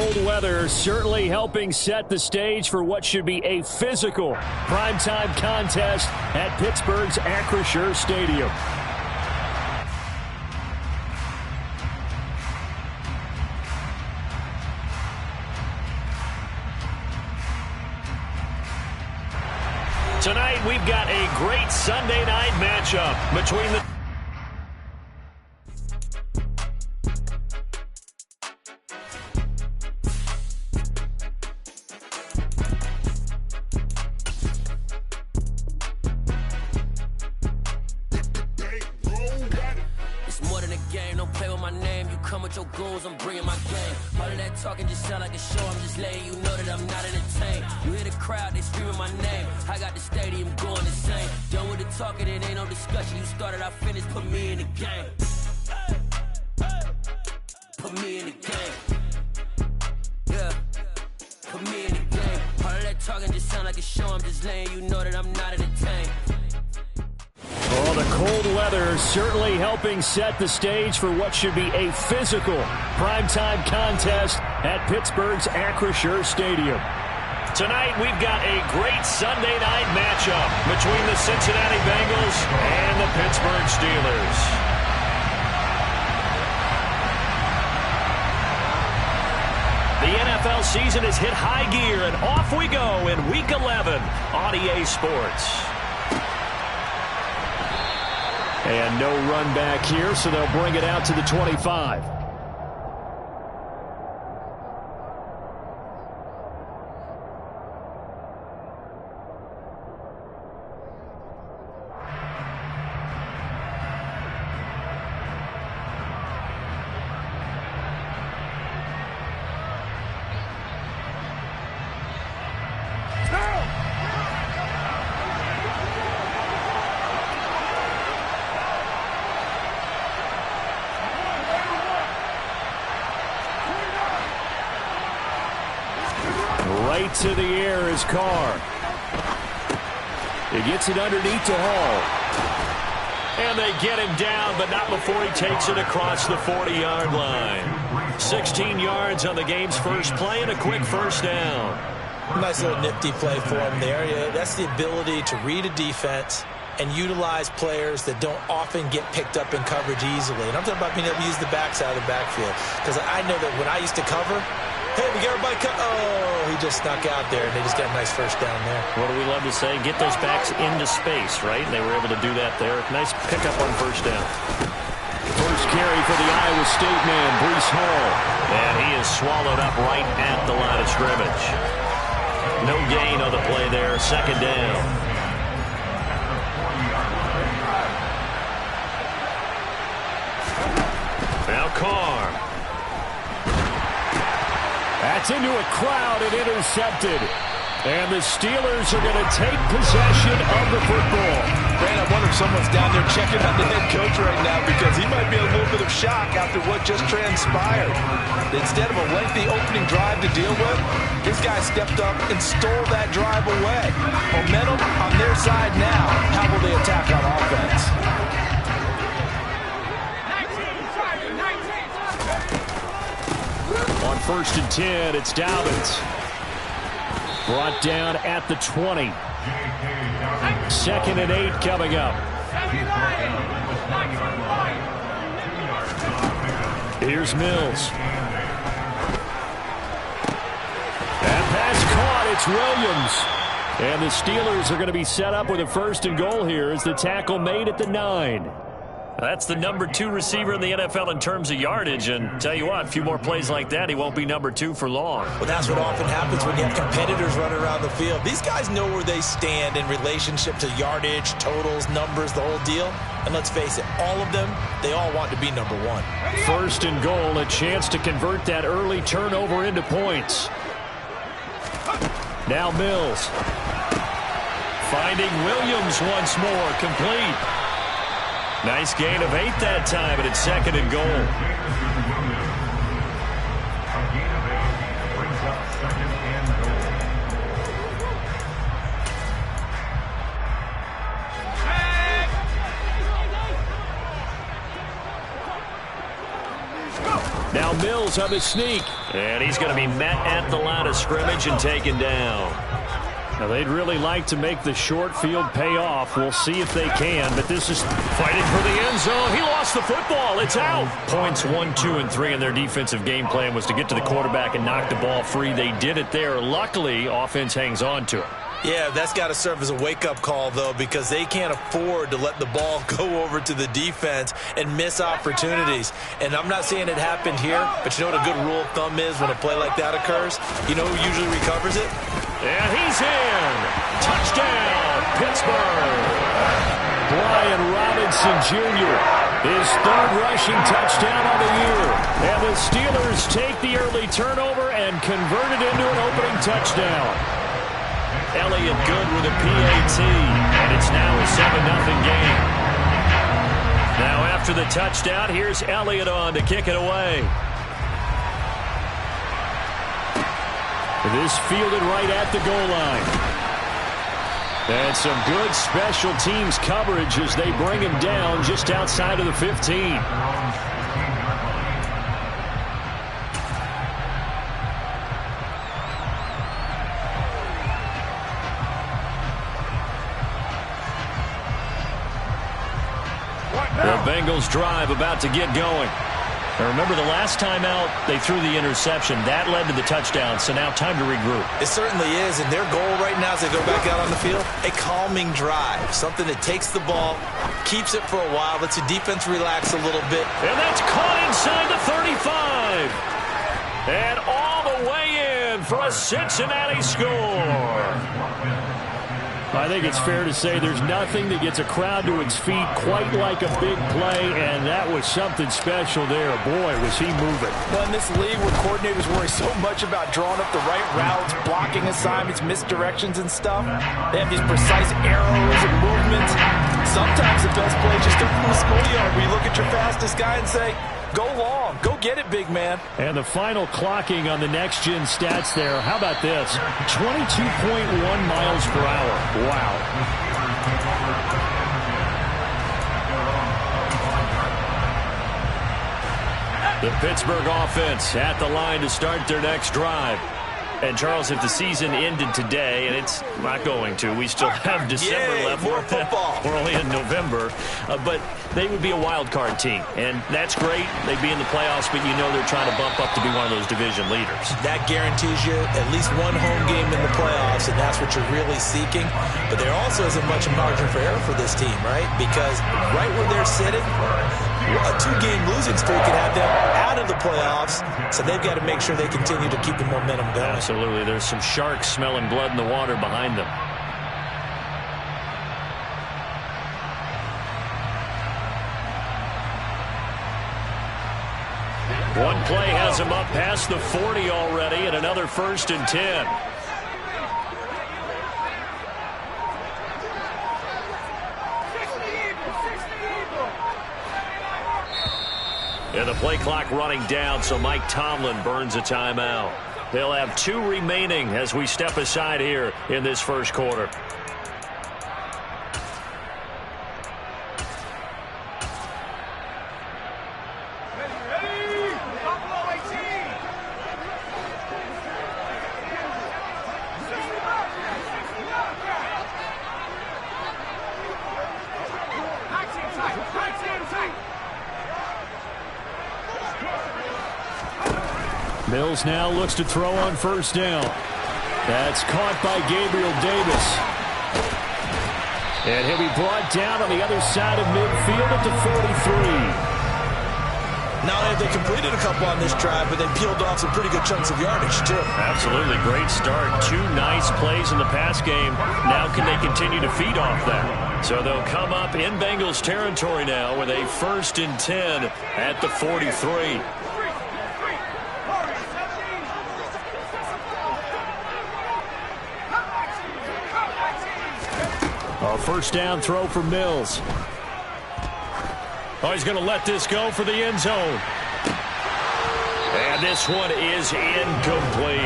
cold weather certainly helping set the stage for what should be a physical primetime contest at Pittsburgh's Acrisure Stadium. Tonight, we've got a great Sunday night matchup between the your goals, I'm bringing my game. All of that talking just sound like a show. I'm just letting you know that I'm not entertained. You hear the crowd, they screaming my name. I got the stadium going insane. Done with the talking, it ain't no discussion. You started, I finished, put me in the game. Put me in the game. Yeah. Put me in the game. All of that talking just sound like a show. I'm just letting you know that I'm not entertained. Well, the cold weather certainly helping set the stage for what should be a physical primetime contest at Pittsburgh's Acrisure Stadium. Tonight, we've got a great Sunday night matchup between the Cincinnati Bengals and the Pittsburgh Steelers. The NFL season has hit high gear, and off we go in Week 11 on EA Sports. And no run back here, so they'll bring it out to the 25. Right to the air is Carr. He gets it underneath to Hall. And they get him down, but not before he takes it across the 40-yard line. 16 yards on the game's first play and a quick first down. Nice little nifty play for him there. That's the ability to read a defense and utilize players that don't often get picked up in coverage easily. And I'm talking about being able to use the backside of the backfield. Because I know that when I used to cover, hey, we got everybody cut. Oh, he just snuck out there, and they just got a nice first down there. What do we love to say? Get those backs into space, right? And they were able to do that there. Nice pickup on first down. First carry for the Iowa State man, Breece Hall. And he is swallowed up right at the line of scrimmage. No gain on the play there, second down. Now Carr. That's into a crowd and intercepted. And the Steelers are going to take possession of the football. Man, I wonder if someone's down there checking on the head coach right now because he might be in a little bit of shock after what just transpired. Instead of a lengthy opening drive to deal with, this guy stepped up and stole that drive away. Momentum on their side now. How will they attack on offense? On 1st and 10, it's Dobbins. Brought down at the 20. 2nd and 8 coming up. Here's Mills. That pass caught. It's Williams. And the Steelers are going to be set up with a 1st and goal here as the tackle made at the 9. That's the number 2 receiver in the NFL in terms of yardage. And tell you what, a few more plays like that, he won't be number 2 for long. Well, that's what often happens when you have competitors running around the field. These guys know where they stand in relationship to yardage, totals, numbers, the whole deal. And let's face it, all of them, they all want to be number 1. 1st and goal, a chance to convert that early turnover into points. Now Mills. Finding Williams once more, complete. Nice gain of 8 that time, but it's 2nd and goal. Now Mills on the sneak. And he's going to be met at the line of scrimmage and taken down. Now, they'd really like to make the short field pay off. We'll see if they can, but this is fighting for the end zone. He lost the football. It's out. Points 1, 2, and 3 in their defensive game plan was to get to the quarterback and knock the ball free. They did it there. Luckily, offense hangs on to it. Yeah, that's got to serve as a wake-up call, though, because they can't afford to let the ball go over to the defense and miss opportunities. And I'm not saying it happened here, but you know what a good rule of thumb is when a play like that occurs? You know who usually recovers it? And he's in. Touchdown, Pittsburgh. Brian Robinson Jr., his third rushing touchdown of the year. And the Steelers take the early turnover and convert it into an opening touchdown. Elliott good with a PAT, and it's now a 7-0 game. Now after the touchdown, here's Elliott on to kick it away. This fielded right at the goal line. And some good special teams coverage as they bring him down just outside of the 15. The Bengals drive about to get going. Now remember, the last time out, they threw the interception. That led to the touchdown, so now time to regroup. It certainly is, and their goal right now as they go back out on the field, a calming drive, something that takes the ball, keeps it for a while, lets the defense relax a little bit. And that's caught inside the 35. And all the way in for a Cincinnati score. I think it's fair to say there's nothing that gets a crowd to its feet quite like a big play, and that was something special there. Boy, was he moving. Well, in this league where coordinators worry so much about drawing up the right routes, blocking assignments, misdirections and stuff, they have these precise arrows and movements. Sometimes the best play is just up from the schoolyard where you look at your fastest guy and say, go long, go get it, big man. And the final clocking on the next-gen stats there, how about this? 22.1 miles per hour. Wow. The Pittsburgh offense at the line to start their next drive. And, Charles, if the season ended today, and it's not going to, we still have December left. More football. We're only in November. But they would be a wild card team. And that's great. They'd be in the playoffs, but you know they're trying to bump up to be one of those division leaders. That guarantees you at least one home game in the playoffs, and that's what you're really seeking. But there also isn't much margin for error for this team, right? Because right where they're sitting, a 2-game losing streak could have them out of the playoffs, so they've got to make sure they continue to keep the momentum going. Absolutely. There's some sharks smelling blood in the water behind them. One play has him up past the 40 already, and another 1st and 10. Yeah, the play clock running down, so Mike Tomlin burns a timeout. They'll have 2 remaining as we step aside here in this first quarter. Mills now looks to throw on 1st down. That's caught by Gabriel Davis. And he'll be brought down on the other side of midfield at the 43. Not only have they completed a couple on this drive, but they peeled off some pretty good chunks of yardage, too. Absolutely. Great start. 2 nice plays in the pass game. Now can they continue to feed off that? So they'll come up in Bengals territory now with a 1st and 10 at the 43. A 1st down throw for Mills. Oh, he's going to let this go for the end zone. And this one is incomplete.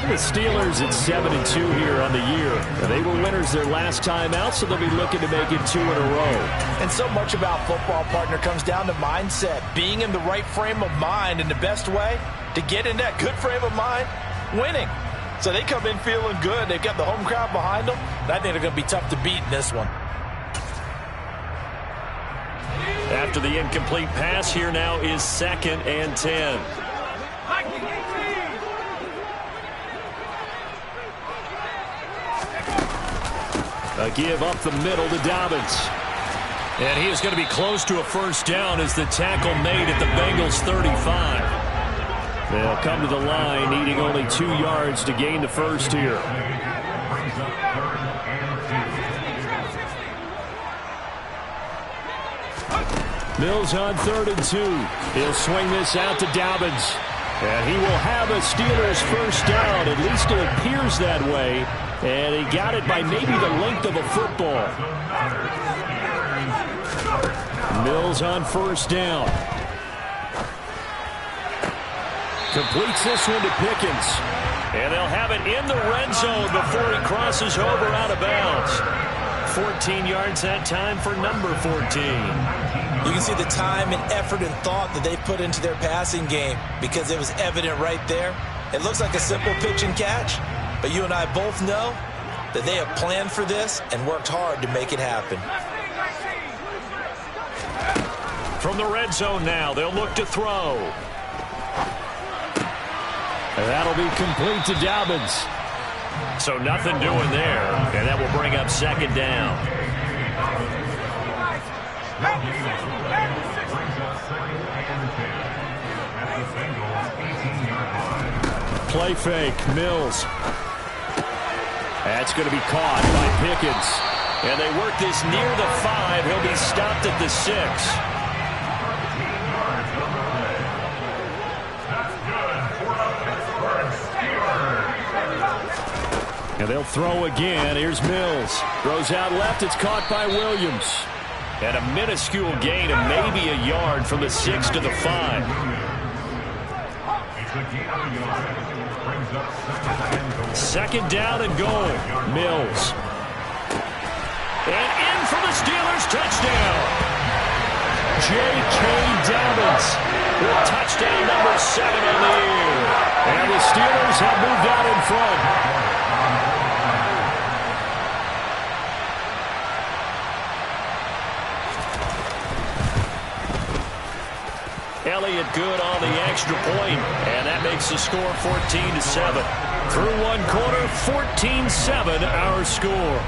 The Steelers at 7-2 here on the year. They were winners their last time out, so they'll be looking to make it 2 in a row. And so much about football, partner, comes down to mindset. Being in the right frame of mind, and the best way to get in that good frame of mind, winning. So they come in feeling good. They've got the home crowd behind them. And I think they're going to be tough to beat in this one. After the incomplete pass, here now is 2nd and 10. A give up the middle to Dobbins. And he is going to be close to a first down as the tackle made at the Bengals 35. They'll come to the line, needing only 2 yards to gain the first here. Mills on 3rd and 2. He'll swing this out to Dobbins. And he will have a Steelers first down. At least it appears that way. And he got it by maybe the length of a football. Mills on first down. Completes this one to Pickens. And they'll have it in the red zone before he crosses over out of bounds. 14 yards that time for number 14. You can see the time and effort and thought that they put into their passing game because it was evident right there. It looks like a simple pitch and catch, but you and I both know that they have planned for this and worked hard to make it happen. From the red zone now, they'll look to throw. And that'll be complete to Dobbins. So nothing doing there, and that will bring up 2nd down. Play fake, Mills. That's going to be caught by Pickens. And they work this near the 5. He'll be stopped at the 6. And they'll throw again. Here's Mills. Throws out left. It's caught by Williams. And a minuscule gain of maybe a yard from the 6 to the 5. Second down and goal. Mills. And in for the Steelers touchdown. J.K. Dobbins with touchdown number 7 on the year. And the Steelers have moved out in front. Elliott good on the extra point, and that makes the score 14-7. Through one quarter, 14-7 our score.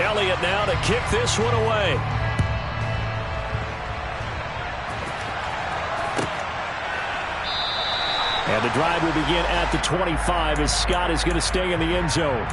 Elliott now to kick this one away. And the drive will begin at the 25 as Scott is going to stay in the end zone.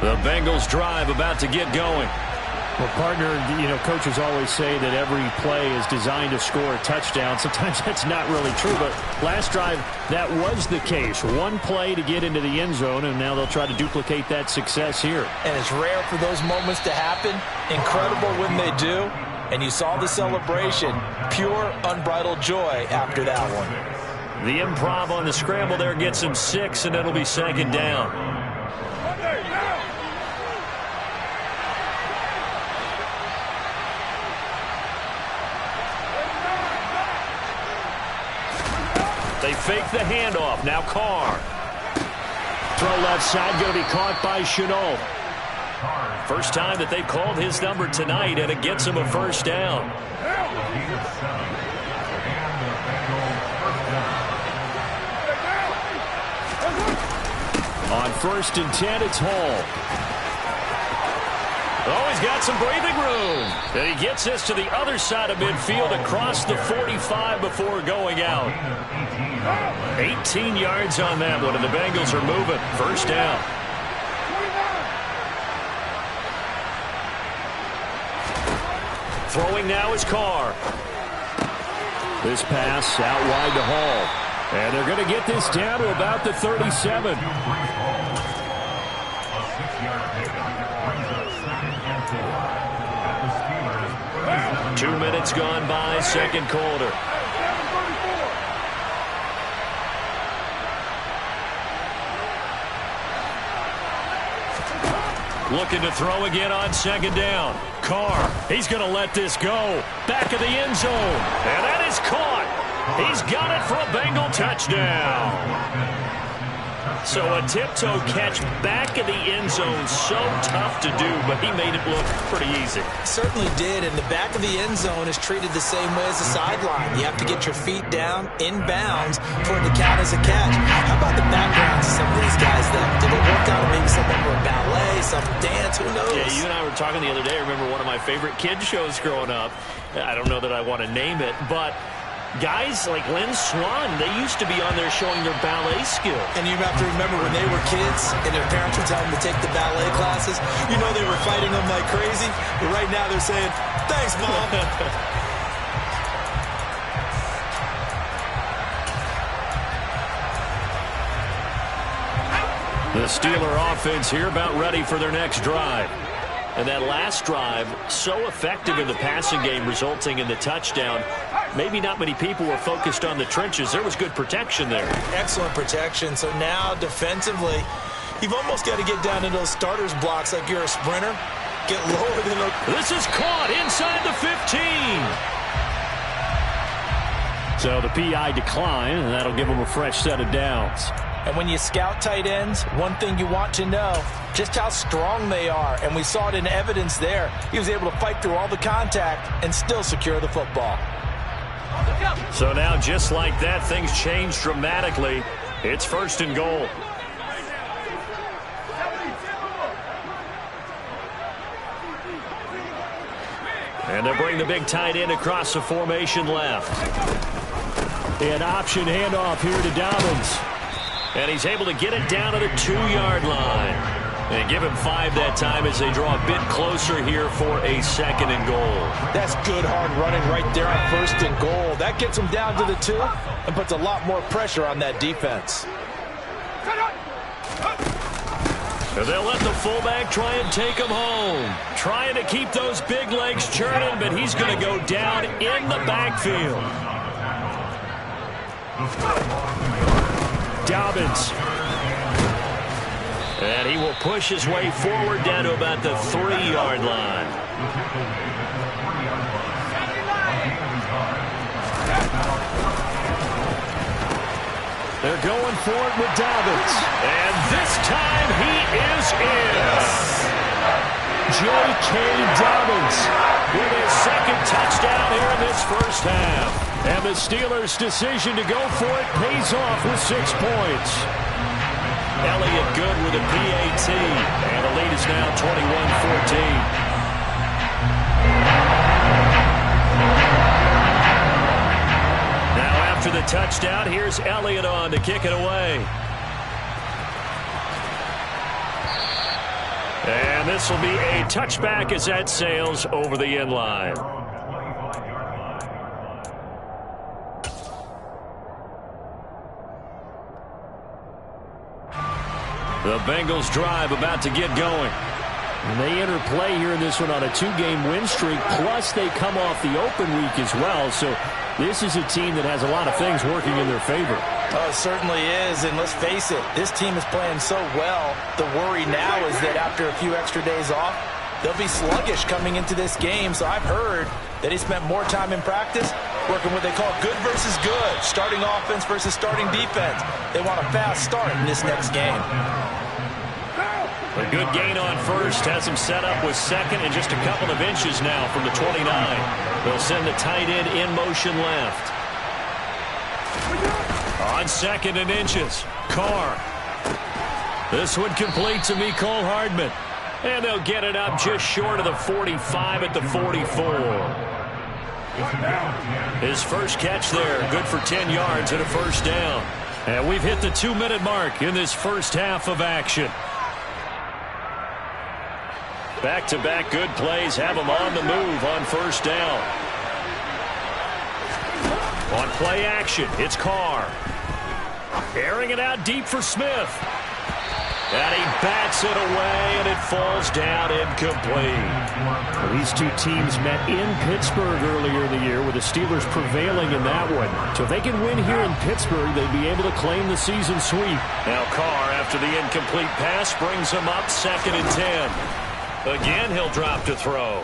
The Bengals drive about to get going. Well, partner, coaches always say that every play is designed to score a touchdown. Sometimes that's not really true, but last drive, that was the case. One play to get into the end zone, and now they'll try to duplicate that success here. And it's rare for those moments to happen. Incredible when they do. And you saw the celebration. Pure, unbridled joy after that one. The improv on the scramble there gets him 6, and it'll be 2nd down. They fake the handoff. Now Carr. Throw left side, going to be caught by Shenault. First time that they've called his number tonight, and it gets him a first down. On 1st and 10, it's Hall. Oh, he's got some breathing room. And he gets this to the other side of midfield across the 45 before going out. 18 yards on that one, and the Bengals are moving. First down. Throwing now is Carr. This pass out wide to Hall. And they're going to get this down to about the 37. 2 minutes gone by, second quarter. Looking to throw again on second down. Carr, he's going to let this go. Back of the end zone. And that is caught. He's got it for a Bengal touchdown. So a tiptoe catch back of the end zone, so tough to do, but he made it look pretty easy. Certainly did, and the back of the end zone is treated the same way as the sideline. You have to get your feet down in bounds for it to count as a catch. How about the backgrounds of some of these guys, though? Did they work out maybe some of them were ballet, some dance, who knows? Yeah, you and I were talking the other day. I remember one of my favorite kids shows growing up. I don't know that I want to name it, but guys like Lynn Swan, they used to be on there showing their ballet skill. And you have to remember when they were kids and their parents would tell them to take the ballet classes, you know they were fighting them like crazy. But right now they're saying, thanks, Mom. The Steeler offense here about ready for their next drive. And that last drive, so effective in the passing game, resulting in the touchdown. Maybe not many people were focused on the trenches. There was good protection there. Excellent protection. So now defensively, you've almost got to get down into those starters blocks like you're a sprinter. Get lower than the... This is caught inside the 15. So the PI decline, and that'll give them a fresh set of downs. And when you scout tight ends, one thing you want to know, just how strong they are. And we saw it in evidence there. He was able to fight through all the contact and still secure the football. So now, just like that, things change dramatically. It's first and goal. And they'll bring the big tight end across the formation left. An option handoff here to Dobbins. And he's able to get it down to the 2-yard line. And give him 5 that time as they draw a bit closer here for a second and goal. That's good hard running right there on first and goal. That gets them down to the 2 and puts a lot more pressure on that defense. And they'll let the fullback try and take him home. Trying to keep those big legs churning, but he's going to go down in the backfield. Dobbins. And he will push his way forward down to about the 3-yard line. They're going for it with Dobbins. And this time he is in. J.K. Dobbins with his second touchdown here in this first half. And the Steelers' decision to go for it pays off with 6 points. Elliott good with a PAT. And the lead is now 21-14. After the touchdown, here's Elliott on to kick it away. And this will be a touchback as that sails over the end line. The Bengals drive about to get going. And they enter play here in this one on a 2-game win streak, plus they come off the open week as well. So this is a team that has a lot of things working in their favor. Oh, it certainly is, and let's face it, this team is playing so well. The worry now is that after a few extra days off, they'll be sluggish coming into this game. So I've heard that he spent more time in practice working what they call good versus good, starting offense versus starting defense. They want a fast start in this next game. A good gain on first has him set up with second and just a couple of inches now from the 29. They'll send the tight end in motion left. On second and inches, Carr. This one complete to Mecole Hardman. And they'll get it up just short of the 45 at the 44. His first catch there, good for 10 yards and a first down. And we've hit the 2-minute mark in this first half of action. Back-to-back good plays have them on the move on first down. On play action, it's Carr. Airing it out deep for Smith. And he bats it away, and it falls down incomplete. Well, these two teams met in Pittsburgh earlier in the year, with the Steelers prevailing in that one. So if they can win here in Pittsburgh, they'd be able to claim the season sweep. Now Carr, after the incomplete pass, brings him up 2nd and 10. Again, he'll drop to throw.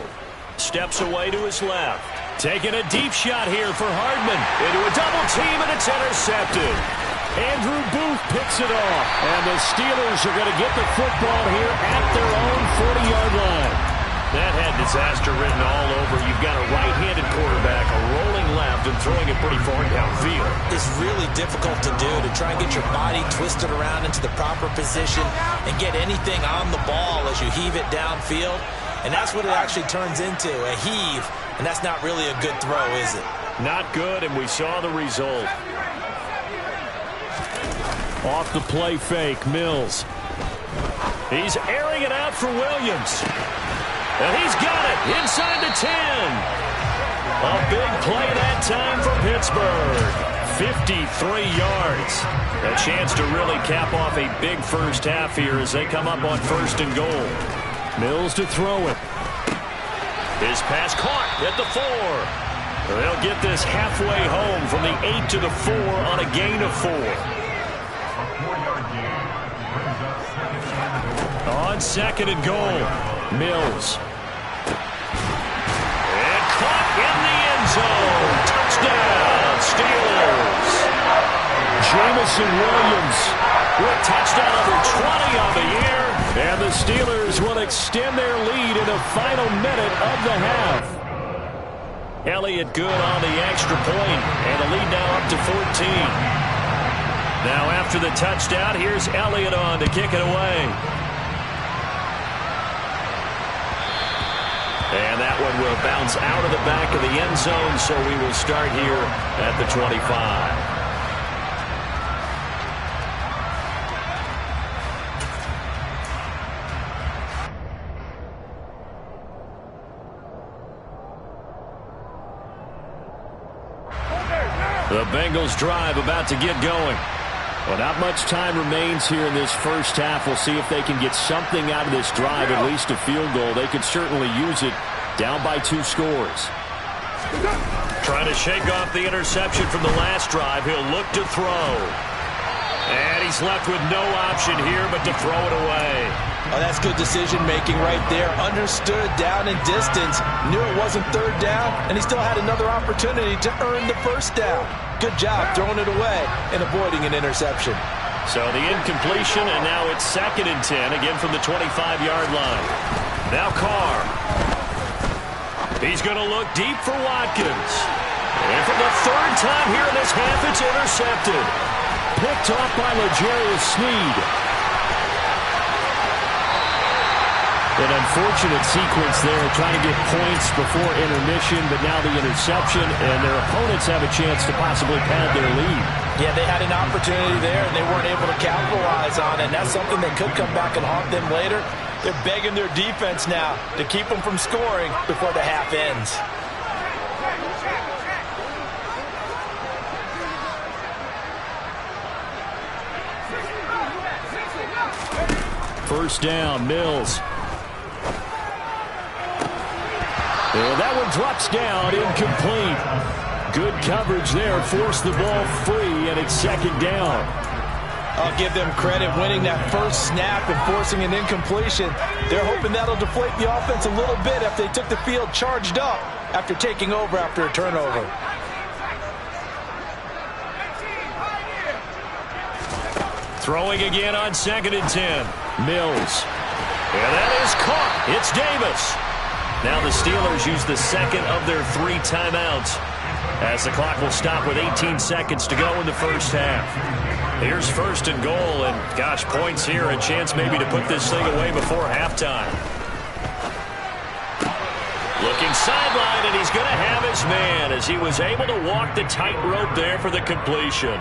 Steps away to his left. Taking a deep shot here for Hardman. Into a double team, and it's intercepted. Andrew Booth picks it off. And the Steelers are going to get the football here at their own 40-yard line. That had disaster written all over. You've got a right-handed quarterback, a rolling left, and throwing it pretty far downfield. It's really difficult to do, to try and get your body twisted around into the proper position and get anything on the ball as you heave it downfield. And that's what it actually turns into, a heave. And that's not really a good throw, is it? Not good, and we saw the result. Off the play fake, Mills. He's airing it out for Williams. And he's got it inside the 10. A big play that time for Pittsburgh. 53 yards. A chance to really cap off a big first half here as they come up on 1st and goal. Mills to throw it. His pass caught at the 4. They'll get this halfway home from the 8 to the 4 on a gain of 4. On 2nd and goal, Mills. And caught in the end zone. Touchdown, Steelers. Jameson Williams with touchdown number 20 on the year. And the Steelers will extend their lead in the final minute of the half. Elliott good on the extra point, and the lead now up to 14. Now after the touchdown, here's Elliott on to kick it away. And that one will bounce out of the back of the end zone, so we will start here at the 25. The Bengals drive about to get going. Well, not much time remains here in this first half. We'll see if they can get something out of this drive, at least a field goal. They could certainly use it, down by 2 scores. Trying to shake off the interception from the last drive. He'll look to throw. And he's left with no option here but to throw it away. Oh, that's good decision-making right there. Understood down in distance. Knew it wasn't 3rd down, and he still had another opportunity to earn the 1st down. Good job throwing it away and avoiding an interception. So the incompletion, and now it's 2nd and 10, again from the 25-yard line. Now Carr. He's going to look deep for Watkins. And for the 3rd time here in this half, it's intercepted. Picked off by L'Jarius Sneed. An unfortunate sequence there, trying to get points before intermission, but now the interception, and their opponents have a chance to possibly pad their lead. Yeah, they had an opportunity there, and they weren't able to capitalize on it. And that's something that could come back and haunt them later. They're begging their defense now to keep them from scoring before the half ends. First down, Mills. And that one drops down, incomplete. Good coverage there, forced the ball free, and it's 2nd down. I'll give them credit winning that first snap and forcing an incompletion. They're hoping that'll deflate the offense a little bit if they took the field charged up after taking over after a turnover. Throwing again on 2nd and 10. Mills. And that is caught. It's Davis. Now the Steelers use the 2nd of their 3 timeouts. as the clock will stop with 18 seconds to go in the first half. Here's 1st and goal, and gosh, points here, a chance maybe to put this thing away before halftime. Looking sideline, and he's going to have his man as he was able to walk the tightrope there for the completion.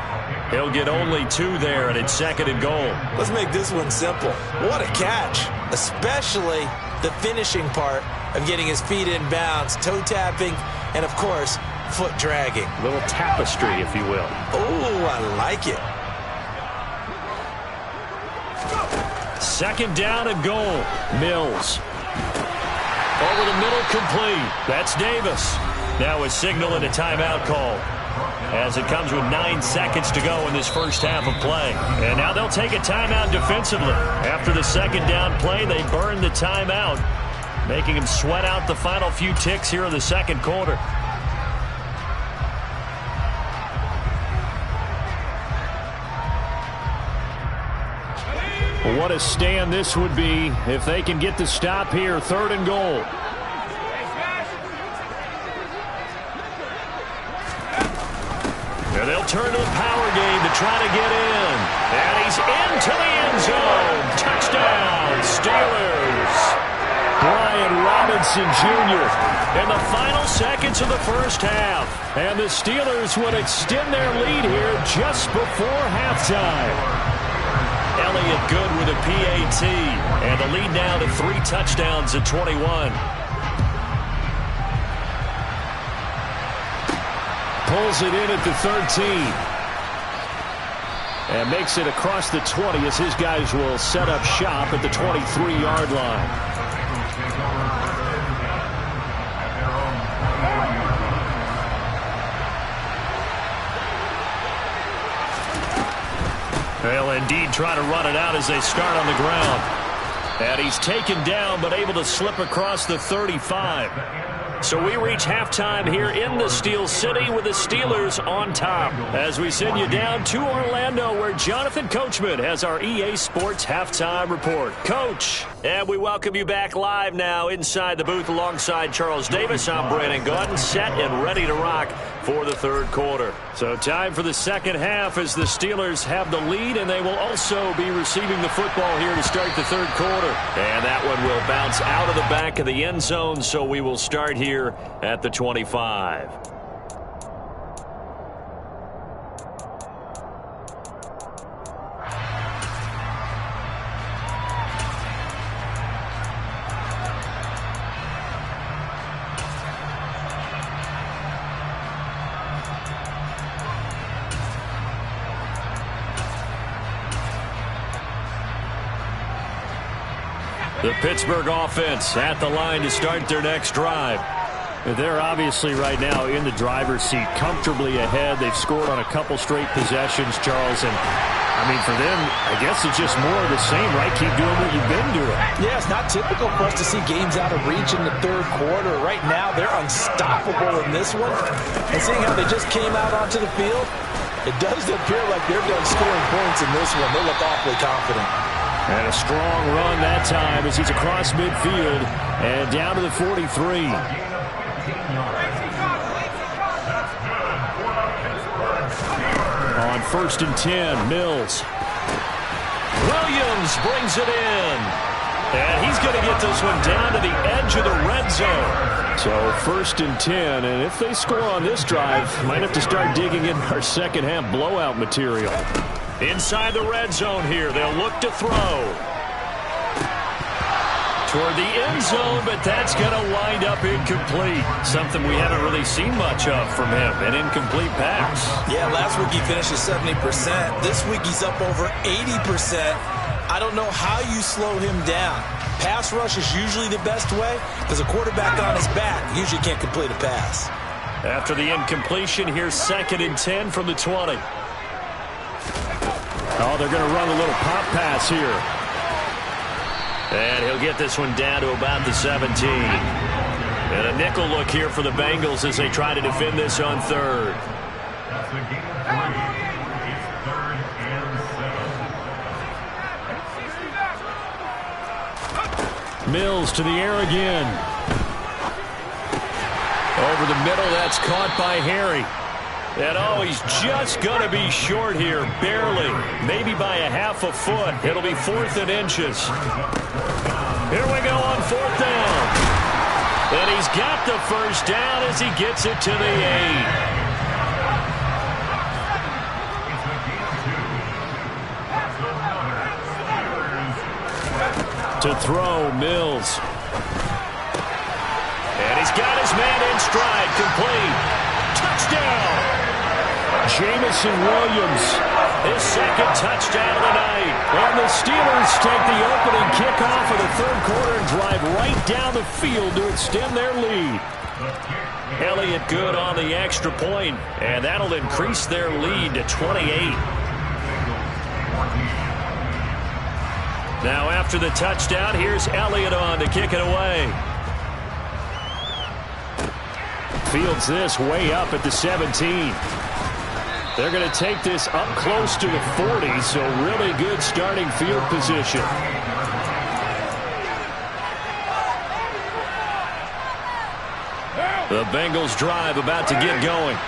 He'll get only 2 there, and it's 2nd and goal. Let's make this one simple. What a catch, especially the finishing part of getting his feet in bounds, toe tapping, and, of course, foot dragging. A little tapestry, if you will. Oh, I like it. 2nd down and goal. Mills. Over the middle, complete. That's Davis. Now a signal and a timeout call, as it comes with 9 seconds to go in this first half of play. And now they'll take a timeout defensively. After the 2nd down play, they burn the timeout, making him sweat out the final few ticks here in the 2nd quarter. What a stand this would be if they can get the stop here. 3rd and goal. And they'll turn to the power game to try to get in. And he's into the end zone. Touchdown, Steelers. Brian Robinson Jr. in the final seconds of the first half. And the Steelers would extend their lead here just before halftime. Elliott good with a PAT, and the lead now to 3 touchdowns at 21. Pulls it in at the 13. And makes it across the 20 as his guys will set up shop at the 23-yard line. They'll indeed try to run it out as they start on the ground. And he's taken down but able to slip across the 35. So we reach halftime here in the Steel City with the Steelers on top, as we send you down to Orlando, where Jonathan Coachman has our EA Sports Halftime Report. Coach, and we welcome you back live now inside the booth alongside Charles Davis. I'm Brandon Gaudin, set and ready to rock for the 3rd quarter. So time for the 2nd half as the Steelers have the lead, and they will also be receiving the football here to start the 3rd quarter. And that one will bounce out of the back of the end zone, so we will start here at the 25. The Pittsburgh offense at the line to start their next drive. They're obviously right now in the driver's seat, comfortably ahead. They've scored on a couple straight possessions, Charles. And, I mean, for them, I guess it's just more of the same, right? Keep doing what you've been doing. Yeah, it's not typical for us to see games out of reach in the 3rd quarter. Right now, they're unstoppable in this one. And seeing how they just came out onto the field, it does appear like they're done scoring points in this one. They look awfully confident. And a strong run that time as he's across midfield and down to the 43. On 1st and 10, Mills. Williams brings it in. And he's going to get this one down to the edge of the red zone. So 1st and 10, and if they score on this drive, might have to start digging in our 2nd half blowout material. Inside the red zone here, they'll look to throw. Toward the end zone, but that's going to wind up incomplete. Something we haven't really seen much of from him, an incomplete pass. Yeah, last week he finished at 70%. This week he's up over 80%. I don't know how you slow him down. Pass rush is usually the best way because a quarterback on his back usually can't complete a pass. After the incompletion, here's 2nd and 10 from the 20. Oh, they're going to run a little pop pass here. And he'll get this one down to about the 17. And a nickel look here for the Bengals as they try to defend this on 3rd. Mills to the air again. over the middle. That's caught by Harry. And, oh, he's just going to be short here, barely. Maybe by a half a foot. It'll be 4th and inches. Here we go on 4th down. And he's got the first down as he gets it to the 8. To throw, Mills. And he's got his man in stride, complete. Touchdown! Jameson Williams, his second touchdown of the night. And the Steelers take the opening kickoff of the third quarter and drive right down the field to extend their lead. Elliott good on the extra point, and that'll increase their lead to 28. Now after the touchdown, here's Elliott on to kick it away. Fields this way up at the 17. They're going to take this up close to the 40, so really good starting field position. The Bengals drive about to get going.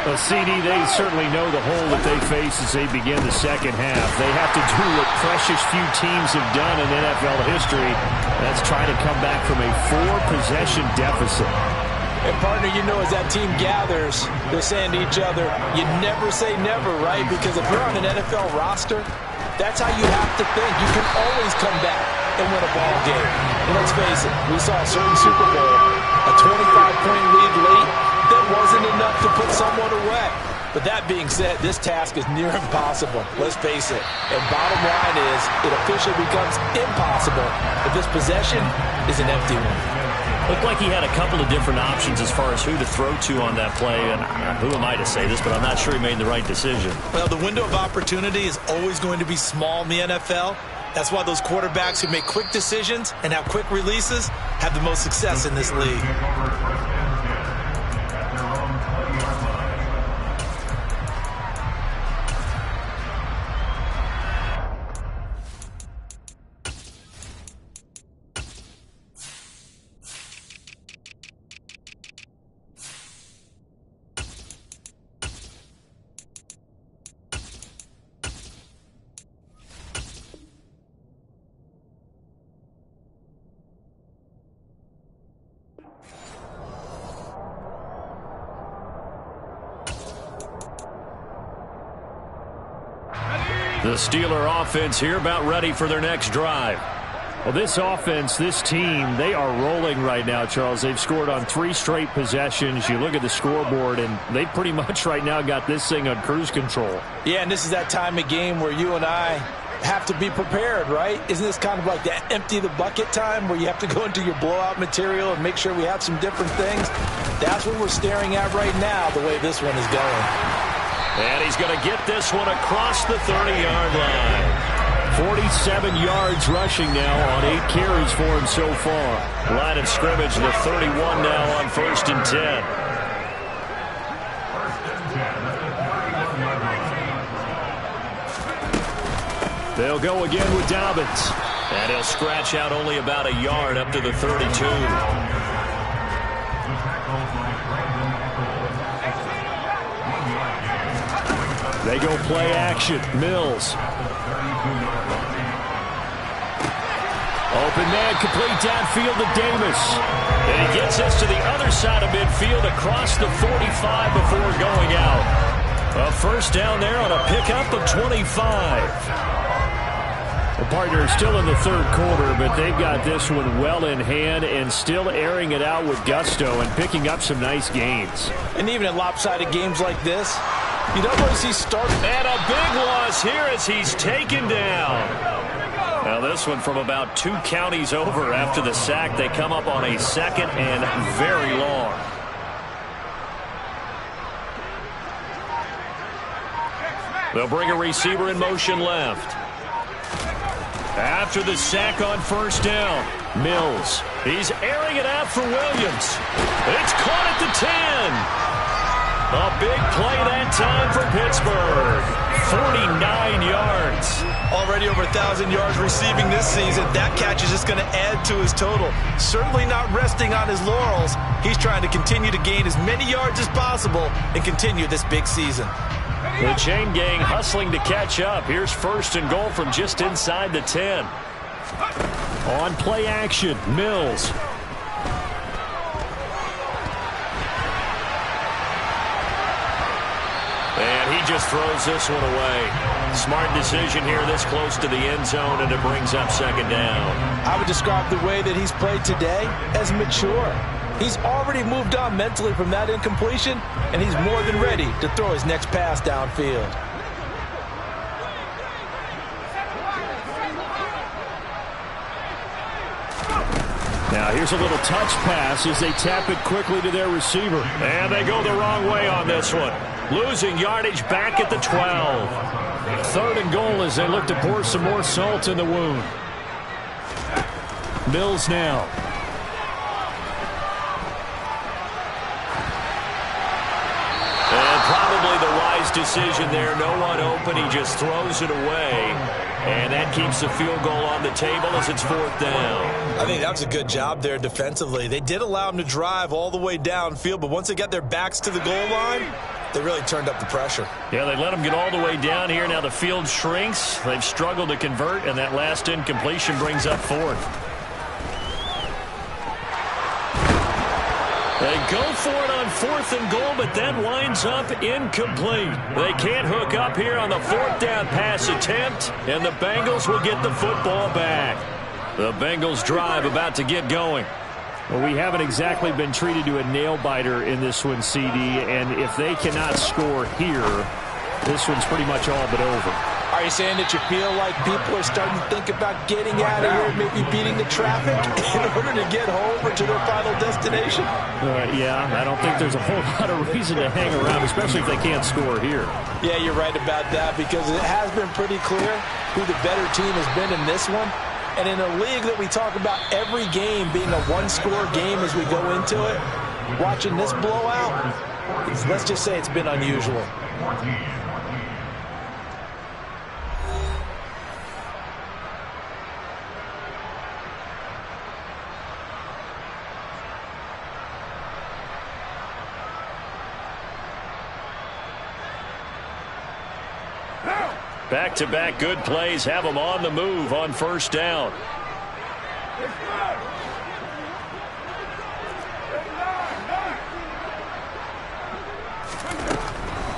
Well, CD, they certainly know the hole that they face as they begin the second half. They have to do what precious few teams have done in NFL history. That's try to come back from a 4-possession deficit. And, partner, you know, as that team gathers, they're saying to each other, you never say never, right? Because if you're on an NFL roster, that's how you have to think. You can always come back and win a ball game. And let's face it, we saw a certain Super Bowl, a 25-point lead late, that wasn't enough to put someone away. But that being said, this task is near impossible. Let's face it. And bottom line is, it officially becomes impossible if this possession is an empty one. Looked like he had a couple of different options as far as who to throw to on that play. And who am I to say this, but I'm not sure he made the right decision. Well, the window of opportunity is always going to be small in the NFL. That's why those quarterbacks who make quick decisions and have quick releases have the most success in this league. The Steeler offense here about ready for their next drive. Well, this offense, this team, they are rolling right now, Charles. They've scored on 3 straight possessions. You look at the scoreboard, and they pretty much right now got this thing on cruise control. Yeah, and this is that time of game where you and I have to be prepared, right? Isn't this kind of like that empty the bucket time where you have to go into your blowout material and make sure we have some different things? That's what we're staring at right now, the way this one is going. And he's going to get this one across the 30-yard line. 47 yards rushing now on 8 carries for him so far. Line of scrimmage, the 31 now on 1st and 10. They'll go again with Dobbins. And he'll scratch out only about a yard up to the 32. They go play action. Mills. Open man, complete downfield to Davis. And he gets us to the other side of midfield across the 45 before going out. A first down there on a pickup of 25. The partner is still in the third quarter, but they've got this one well in hand and still airing it out with gusto and picking up some nice gains. And even in lopsided games like this, you don't really see start. And a big loss here as he's taken down. Now this one from about 2 counties over after the sack. They come up on a second and very long. They'll bring a receiver in motion left. After the sack on first down, Mills. He's airing it out for Williams. It's caught at the 10. A big play that time for Pittsburgh. 49 yards. Already already over 1,000 yards receiving this season. That catch is just going to add to his total. Certainly not resting on his laurels. He's trying to continue to gain as many yards as possible and continue this big season. The chain gang hustling to catch up. Here's 1st and goal from just inside the 10. On play action, Mills. And he just throws this one away. Smart decision here this close to the end zone, and it brings up 2nd down. I would describe the way that he's played today as mature. He's already moved on mentally from that incompletion, and he's more than ready to throw his next pass downfield. Now here's a little touch pass as they tap it quickly to their receiver. And they go the wrong way on this one. Losing yardage back at the 12. 3rd and goal as they look to pour some more salt in the wound. Mills now. And probably the wise decision there. No one open. He just throws it away. And that keeps the field goal on the table as it's 4th down. I think that was a good job there defensively. They did allow him to drive all the way downfield, but once they got their backs to the goal line, they really turned up the pressure. Yeah, they let them get all the way down here. Now the field shrinks. They've struggled to convert, and that last incompletion brings up 4th. They go for it on 4th and goal, but that winds up incomplete. They can't hook up here on the 4th down pass attempt, and the Bengals will get the football back. The Bengals drive about to get going. Well, we haven't exactly been treated to a nail-biter in this one, CD, and if they cannot score here, this one's pretty much all but over. Are you saying that you feel like people are starting to think about getting out of here, maybe beating the traffic in order to get home or to their final destination? Yeah, I don't think there's a whole lot of reason to hang around, especially if they can't score here. Yeah, you're right about that, because it has been pretty clear who the better team has been in this one. And in a league that we talk about every game being a one-score game as we go into it, watching this blowout, let's just say it's been unusual. Back-to-back good plays have them on the move on 1st down.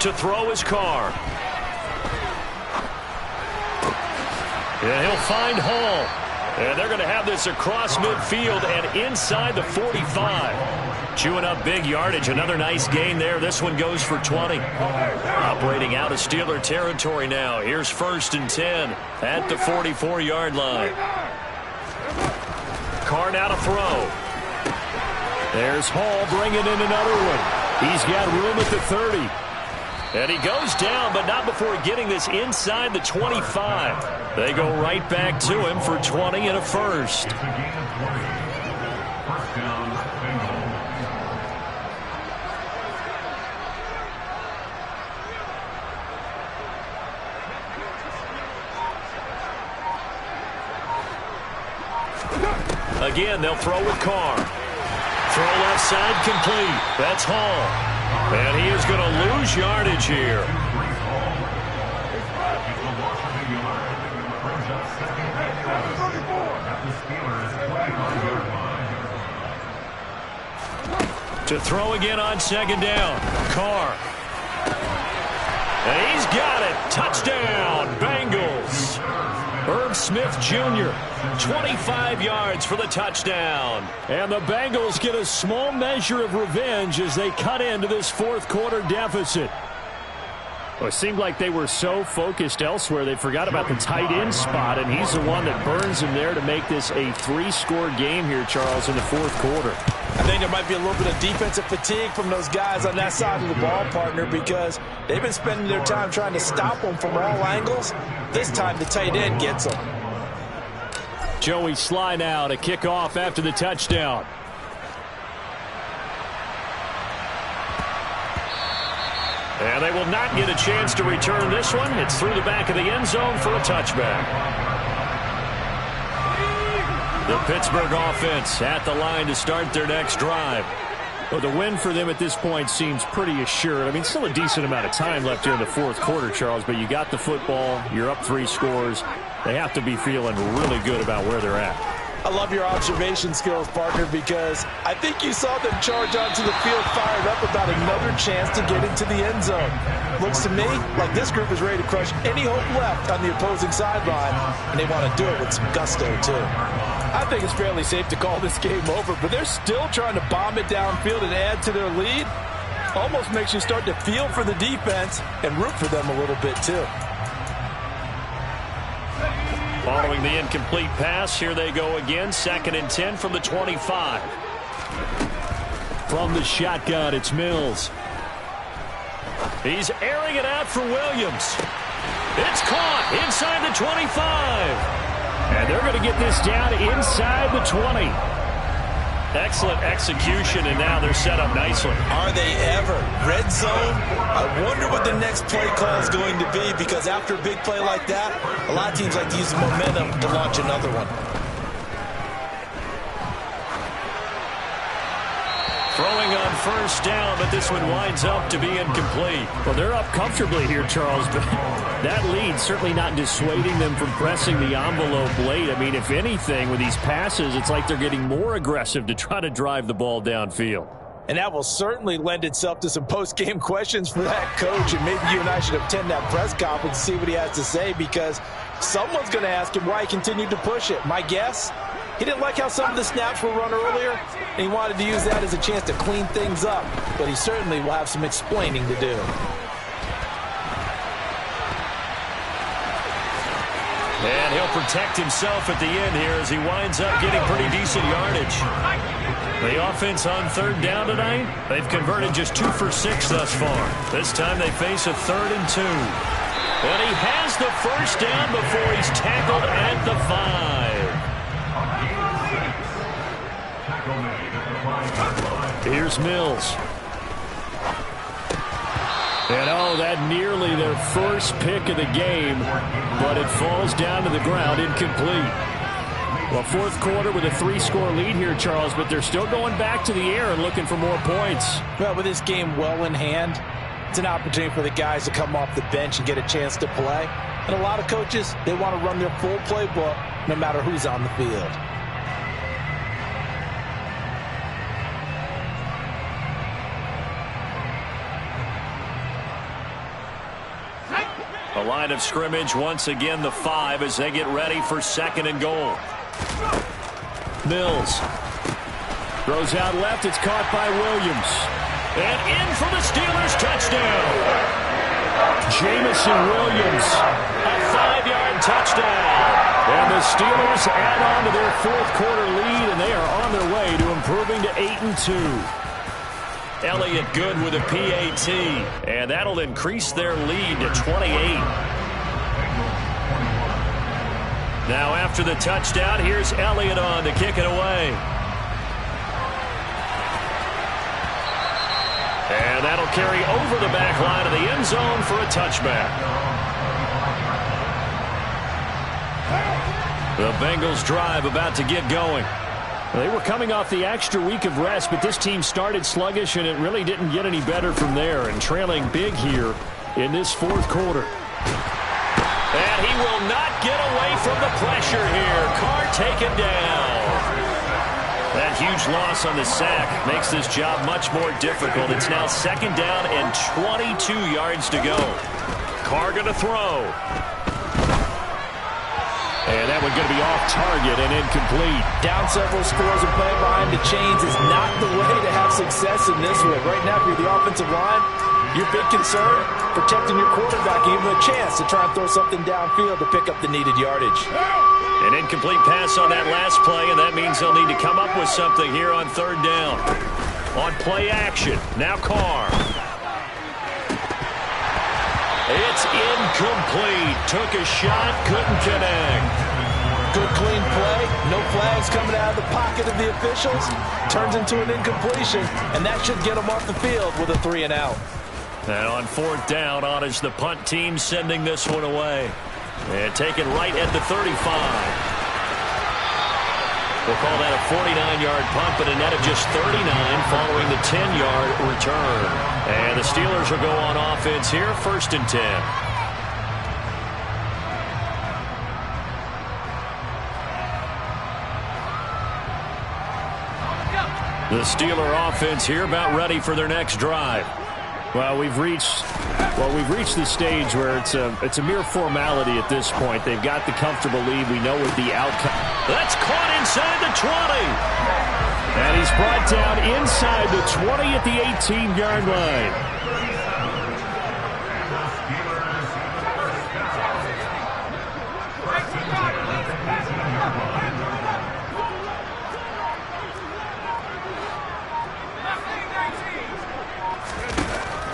To throw his Carr. And he'll find Hall. And they're going to have this across midfield and inside the 45. Chewing up big yardage. Another nice gain there. This one goes for 20. Operating out of Steeler territory now. Here's 1st and 10 at the 44-yard line. Carr now to throw. There's Hall bringing in another one. He's got room at the 30. And he goes down, but not before getting this inside the 25. They go right back to him for 20 and a first. Again, they'll throw with Carr. Throw left side complete. That's Hall. And he is going to lose yardage here. To throw again on 2nd down. Carr. And he's got it. Touchdown, Bengals. Irv Smith Jr., 25 yards for the touchdown. And the Bengals get a small measure of revenge as they cut into this 4th quarter deficit. Well, it seemed like they were so focused elsewhere they forgot about the tight end spot, and he's the one that burns him there to make this a 3-score game here, Charles, in the 4th quarter. I think there might be a little bit of defensive fatigue from those guys on that side of the ball, partner, because they've been spending their time trying to stop them from all angles. This time the tight end gets them. Joey Sly now to kick off after the touchdown. And they will not get a chance to return this one. It's through the back of the end zone for a touchback. The Pittsburgh offense at the line to start their next drive. Well, the win for them at this point seems pretty assured. I mean, still a decent amount of time left here in the fourth quarter, Charles, but you got the football. You're up 3 scores. They have to be feeling really good about where they're at. I love your observation skills, partner, because I think you saw them charge onto the field fired up about another chance to get into the end zone. Looks to me like this group is ready to crush any hope left on the opposing sideline, and they want to do it with some gusto, too. I think it's fairly safe to call this game over, but they're still trying to bomb it downfield and add to their lead. Almost makes you start to feel for the defense and root for them a little bit, too. Following the incomplete pass, here they go again. 2nd and 10 from the 25. From the shotgun, it's Mills. He's airing it out for Williams. It's caught inside the 25. And they're going to get this down inside the 20. Excellent execution, and now they're set up nicely. Are they ever? Red zone? I wonder what the next play call is going to be, because after a big play like that, a lot of teams like to use the momentum to launch another one. Throwing on 1st down, but this one winds up to be incomplete. Well, they're up comfortably here, Charles, but that lead certainly not dissuading them from pressing the envelope late. I mean, if anything, with these passes, it's like they're getting more aggressive to try to drive the ball downfield. And that will certainly lend itself to some post-game questions for that coach, and maybe you and I should attend that press conference and see what he has to say, because someone's going to ask him why he continued to push it. My guess? He didn't like how some of the snaps were run earlier, and he wanted to use that as a chance to clean things up. But he certainly will have some explaining to do. And he'll protect himself at the end here as he winds up getting pretty decent yardage. The offense on 3rd down tonight, they've converted just 2 for 6 thus far. This time they face a 3rd and 2. And he has the 1st down before he's tackled at the 5. Here's Mills. And that nearly their first pick of the game, but it falls down to the ground incomplete. Well, 4th quarter with a 3-score lead here, Charles, but they're still going back to the air and looking for more points. Well, with this game well in hand, it's an opportunity for the guys to come off the bench and get a chance to play. And a lot of coaches, they want to run their full playbook no matter who's on the field. The line of scrimmage, once again the 5 as they get ready for 2nd and goal. Mills throws out left. It's caught by Williams. And in for the Steelers touchdown. Jamison Williams. A 5-yard touchdown. And the Steelers add on to their 4th quarter lead, and they are on their way to improving to 8-2. Elliott good with a PAT, and that'll increase their lead to 28. Now after the touchdown, here's Elliott on to kick it away. And that'll carry over the back line of the end zone for a touchback. The Bengals drive about to get going. They were coming off the extra week of rest, but this team started sluggish, and it really didn't get any better from there, and trailing big here in this 4th quarter. And he will not get away from the pressure here. Carr taken down. That huge loss on the sack makes this job much more difficult. It's now 2nd down and 22 yards to go. Carr going to throw. And that one going to be off target and incomplete. Down several scores and playing behind the chains is not the way to have success in this one. Right now, if you're the offensive line, your big concern, protecting your quarterback, and give him a chance to try and throw something downfield to pick up the needed yardage. An incomplete pass on that last play, and that means they'll need to come up with something here on 3rd down. On play action, now Carr. It's incomplete. Took a shot, couldn't connect. Good clean play. No flags coming out of the pocket of the officials. Turns into an incompletion, and that should get them off the field with a 3 and out. And on 4th down, on is the punt team sending this one away. And taken right at the 35. We'll call that a 49-yard punt, but a net of just 39 following the 10-yard return. And the Steelers will go on offense here, 1st and 10. The Steeler offense here about ready for their next drive. Well, we've reached the stage where it's a mere formality at this point. They've got the comfortable lead. We know what the outcome. That's caught inside the 20. And he's brought down inside the 20 at the 18-yard line.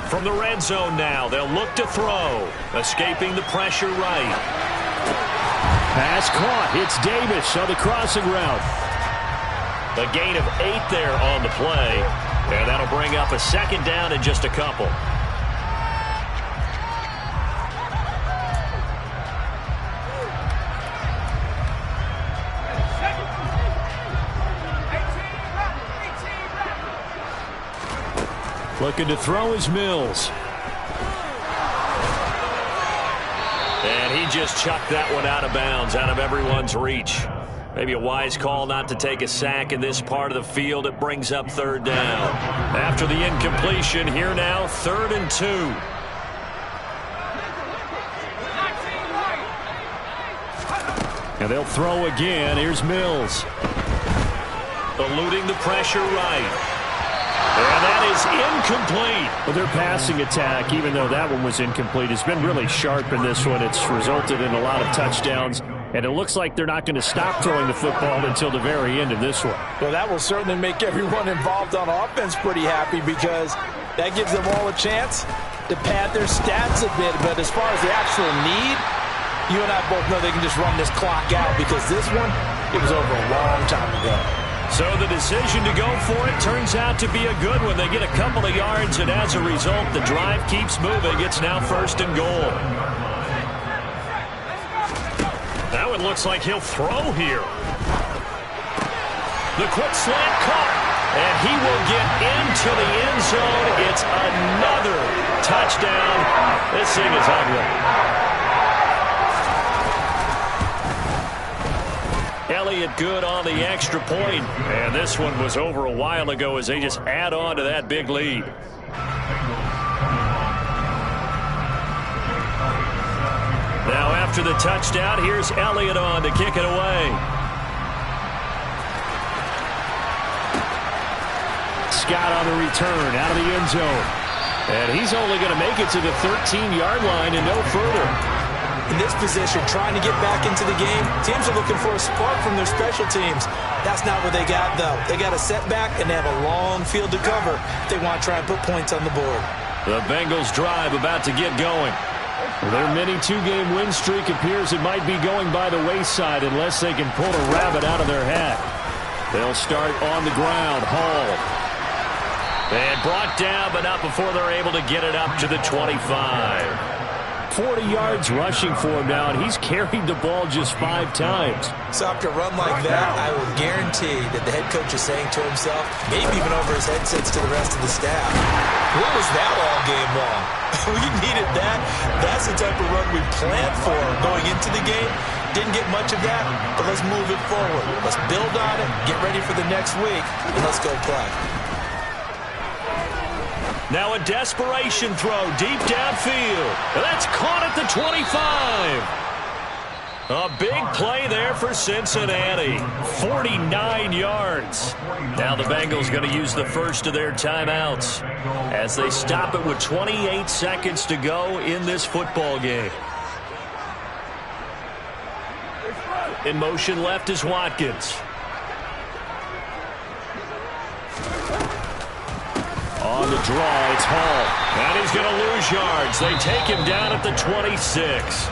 From the red zone now, they'll look to throw. Escaping the pressure right. Pass caught. It's Davis on the crossing route. A gain of 8 there on the play. And that'll bring up a 2nd down in just a couple. Looking to throw is Mills. And he just chucked that one out of bounds, out of everyone's reach. Maybe a wise call not to take a sack in this part of the field. It brings up 3rd down. After the incompletion, here now, 3rd and 2. And they'll throw again. Here's Mills. Eluding the pressure right. And that is incomplete. Well, their passing attack, even though that one was incomplete, has been really sharp in this one. It's resulted in a lot of touchdowns, and it looks like they're not going to stop throwing the football until the very end of this one. Well, that will certainly make everyone involved on offense pretty happy because that gives them all a chance to pad their stats a bit. But as far as the actual need, you and I both know they can just run this clock out because this one, it was over a long time ago. So the decision to go for it turns out to be a good one. They get a couple of yards, and as a result, the drive keeps moving. It's now 1st and goal. Now it looks like he'll throw here. The quick slant caught, and he will get into the end zone. It's another touchdown. This thing is ugly. Elliott good on the extra point. And this one was over a while ago as they just add on to that big lead. Now after the touchdown, here's Elliott on to kick it away. Scott on the return out of the end zone. And he's only going to make it to the 13-yard line and no further. In this position, trying to get back into the game, teams are looking for a spark from their special teams. That's not what they got, though. They got a setback, and they have a long field to cover if they want to try and put points on the board. The Bengals drive about to get going. Their mini 2-game win streak appears it might be going by the wayside unless they can pull a rabbit out of their hat. They'll start on the ground. Hall. And brought down, but not before they're able to get it up to the 25. 40 yards rushing for him now, and he's carried the ball just 5 times. So after a run like that, I will guarantee that the head coach is saying to himself, maybe even over his headsets to the rest of the staff, what was that all game long? We needed that. That's the type of run we planned for going into the game. Didn't get much of that, but let's move it forward. Let's build on it, get ready for the next week, and let's go play. Now a desperation throw deep downfield. That's caught at the 25. A big play there for Cincinnati. 49 yards. Now the Bengals going to use the first of their timeouts as they stop it with 28 seconds to go in this football game. In motion left is Watkins. On the draw, it's Hall. And he's going to lose yards. They take him down at the 26.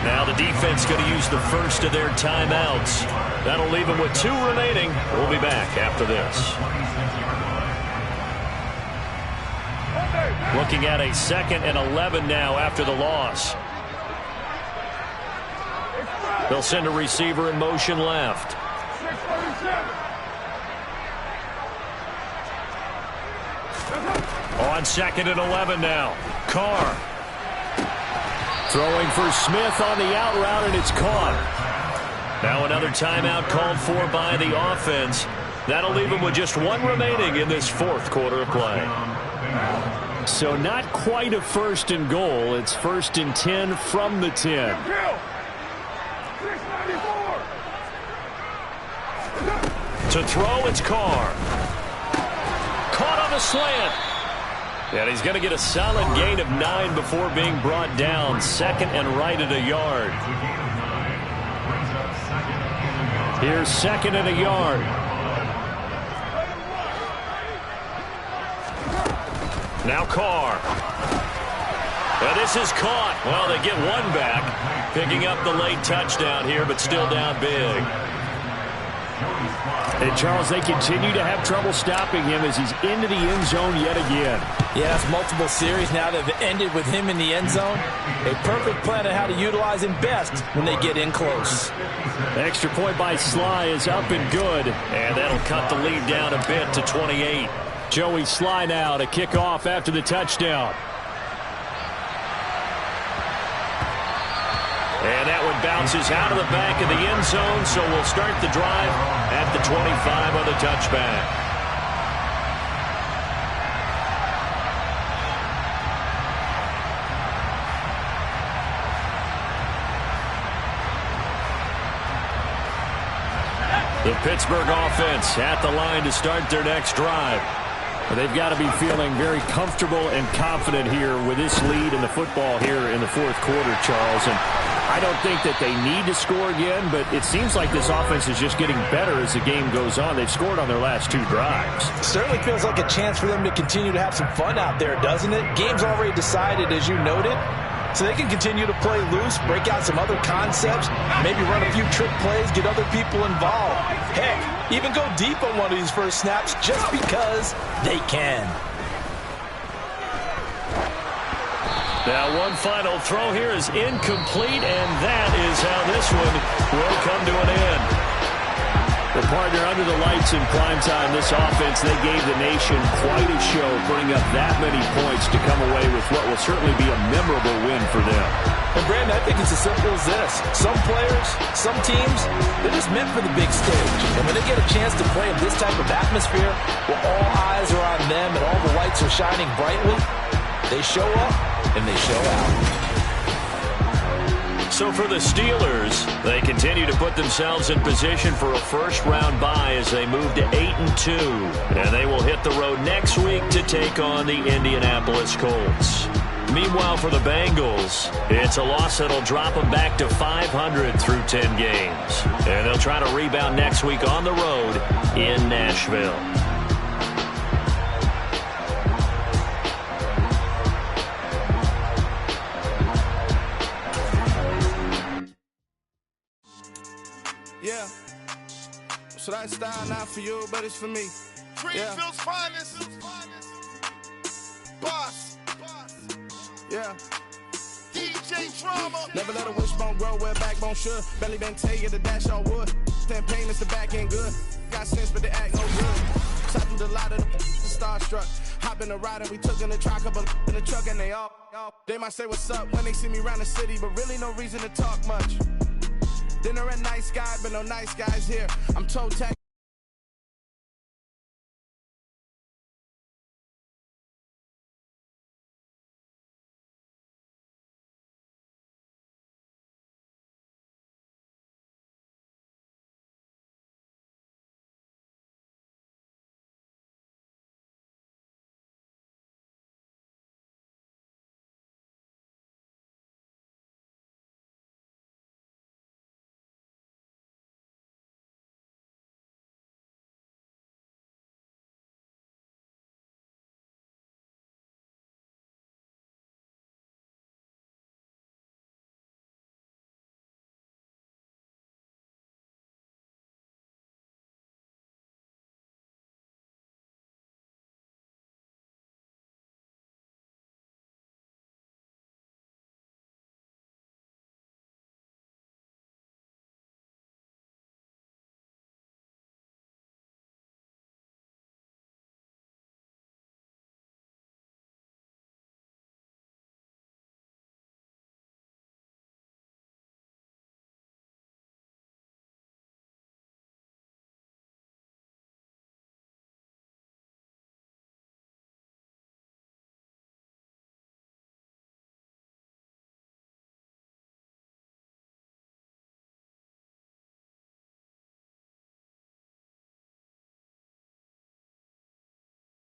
Now the defense going to use the first of their timeouts. That'll leave them with 2 remaining. We'll be back after this. Looking at a 2nd and 11 now after the loss. They'll send a receiver in motion left. On 2nd and 11 now. Carr. Throwing for Smith on the out route, and it's caught. Now another timeout called for by the offense. That'll leave them with just 1 remaining in this 4th quarter of play. So not quite a 1st and goal. It's 1st and 10 from the 10. To throw, it's Carr. Caught on the slant. And he's going to get a solid gain of 9 before being brought down. 2nd and right at a yard. Here's 2nd and a yard. Now Carr. And this is caught. Well, they get 1 back. Picking up the late touchdown here, but still down big. And Charles, they continue to have trouble stopping him as he's into the end zone yet again. Yeah, it's multiple series now that have ended with him in the end zone. A perfect plan on how to utilize him best when they get in close. The extra point by Sly is up and good. And that'll cut the lead down a bit to 28. Joey Sly now to kick off after the touchdown. And that one bounces out of the back of the end zone, so we'll start the drive at the 25 on the touchback. The Pittsburgh offense at the line to start their next drive. They've got to be feeling very comfortable and confident here with this lead in the football here in the 4th quarter, Charles. And I don't think that they need to score again, but it seems like this offense is just getting better as the game goes on. They've scored on their last 2 drives. It certainly feels like a chance for them to continue to have some fun out there, doesn't it? Game's already decided, as you noted. So they can continue to play loose, break out some other concepts, maybe run a few trick plays, get other people involved. Heck, even go deep on one of these first snaps just because they can. Now one final throw here is incomplete, and that is how this one will come to an end. The partner under the lights in primetime, this offense, they gave the nation quite a show, putting up that many points to come away with what will certainly be a memorable win for them. And Brandon, I think it's as simple as this. Some players, some teams, they're just meant for the big stage. And when they get a chance to play in this type of atmosphere, where all eyes are on them and all the lights are shining brightly, they show up and they show out. So for the Steelers, they continue to put themselves in position for a first-round bye as they move to 8-2. And they will hit the road next week to take on the Indianapolis Colts. Meanwhile, for the Bengals, it's a loss that'll drop them back to 500 through 10 games. And they'll try to rebound next week on the road in Nashville. Yeah. So that style not for you, but it's for me. Greenfield's finest. Boss. Yeah. DJ Drama. Never let a wishbone grow where a backbone should. Belly been tell you the dash on wood. Then pain is the back end good. Got sense, but they act no good. Shot through the lot of the starstruck. Hop in the ride and we took in the truck up in the truck and they all. They might say what's up when they see me around the city, but really no reason to talk much. Dinner at nice guy, but no nice guys here. I'm toe tag.